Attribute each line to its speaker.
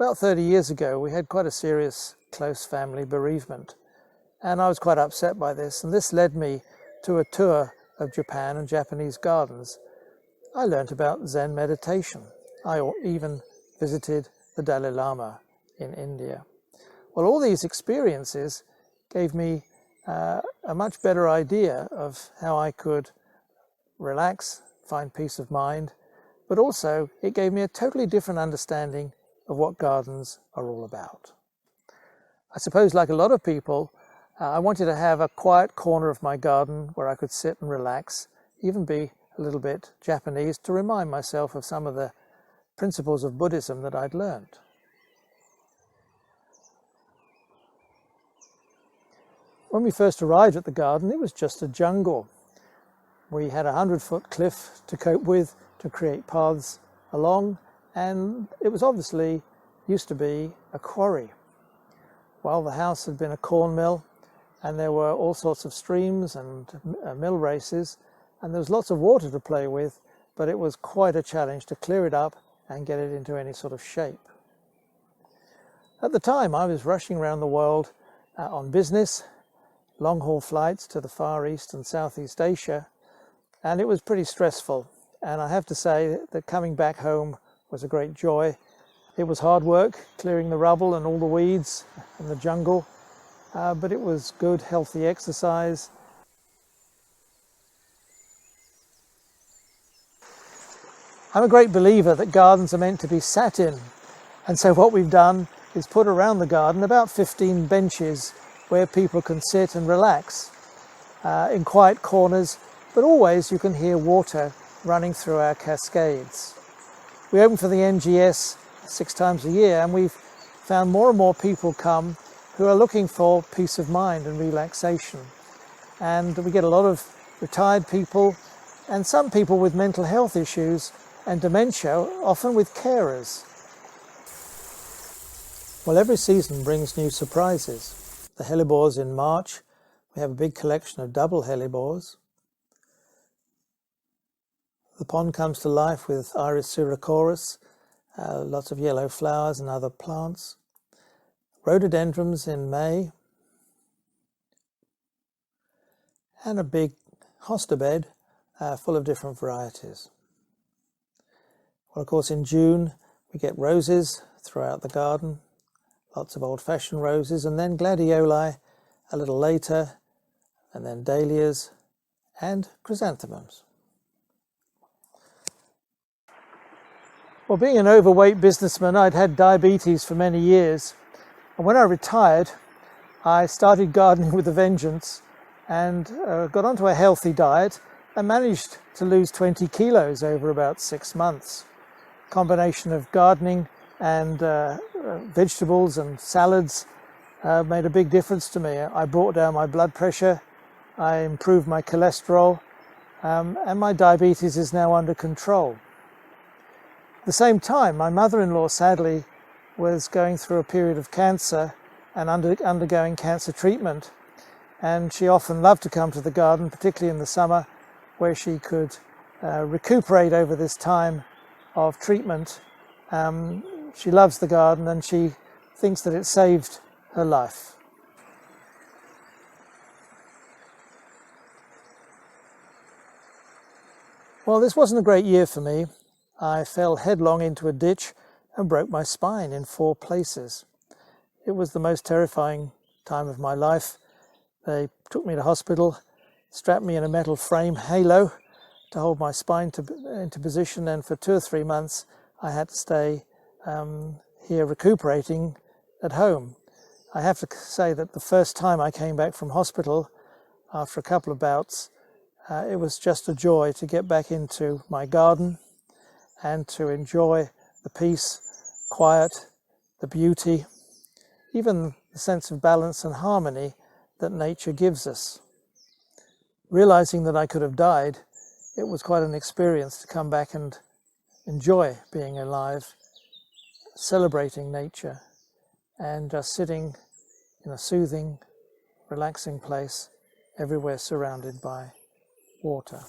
Speaker 1: About 30 years ago, we had quite a serious close family bereavement, and I was quite upset by this, and this led me to a tour of Japan and Japanese gardens. I learnt about Zen meditation. I even visited the Dalai Lama in India. Well, all these experiences gave me a much better idea of how I could relax, find peace of mind, but also it gave me a totally different understanding of what gardens are all about. I suppose, like a lot of people, I wanted to have a quiet corner of my garden where I could sit and relax, even be a little bit Japanese, to remind myself of some of the principles of Buddhism that I'd learned. When we first arrived at the garden, it was just a jungle. We had a 100-foot cliff to cope with to create paths along, and it was obviously used to be a quarry. Well, the house had been a corn mill, and there were all sorts of streams and mill races, and there was lots of water to play with, but it was quite a challenge to clear it up and get it into any sort of shape. At the time, I was rushing around the world on business, long-haul flights to the Far East and Southeast Asia, and it was pretty stressful. And I have to say that coming back home was a great joy. It was hard work, clearing the rubble and all the weeds and the jungle, but it was good, healthy exercise. I'm a great believer that gardens are meant to be sat in, and so what we've done is put around the garden about 15 benches where people can sit and relax in quiet corners, but always you can hear water running through our cascades. We open for the NGS 6 times a year, and we've found more and more people come who are looking for peace of mind and relaxation. And we get a lot of retired people and some people with mental health issues and dementia, often with carers. Well, every season brings new surprises. The hellebores in March. We have a big collection of double hellebores. The pond comes to life with Iris siracorus, lots of yellow flowers and other plants. Rhododendrons in May. And a big hosta bed full of different varieties. Well, of course, in June we get roses throughout the garden. Lots of old-fashioned roses, and then gladioli a little later, and then dahlias and chrysanthemums. Well, being an overweight businessman, I'd had diabetes for many years, and when I retired, I started gardening with a vengeance and got onto a healthy diet and managed to lose 20 kilos over about 6 months. Combination of gardening and vegetables and salads made a big difference to me. I brought down my blood pressure, I improved my cholesterol, and my diabetes is now under control. At the same time, my mother-in-law sadly was going through a period of cancer and undergoing cancer treatment, and she often loved to come to the garden, particularly in the summer, where she could recuperate over this time of treatment. She loves the garden and she thinks that it saved her life. Well, this wasn't a great year for me. I fell headlong into a ditch and broke my spine in 4 places. It was the most terrifying time of my life. They took me to hospital, strapped me in a metal frame halo to hold my spine into position, and for 2 or 3 months I had to stay here recuperating at home. I have to say that the first time I came back from hospital after a couple of bouts, it was just a joy to get back into my garden and to enjoy the peace, quiet, the beauty, even the sense of balance and harmony that nature gives us. Realizing that I could have died, it was quite an experience to come back and enjoy being alive, celebrating nature, and just sitting in a soothing, relaxing place, everywhere surrounded by water.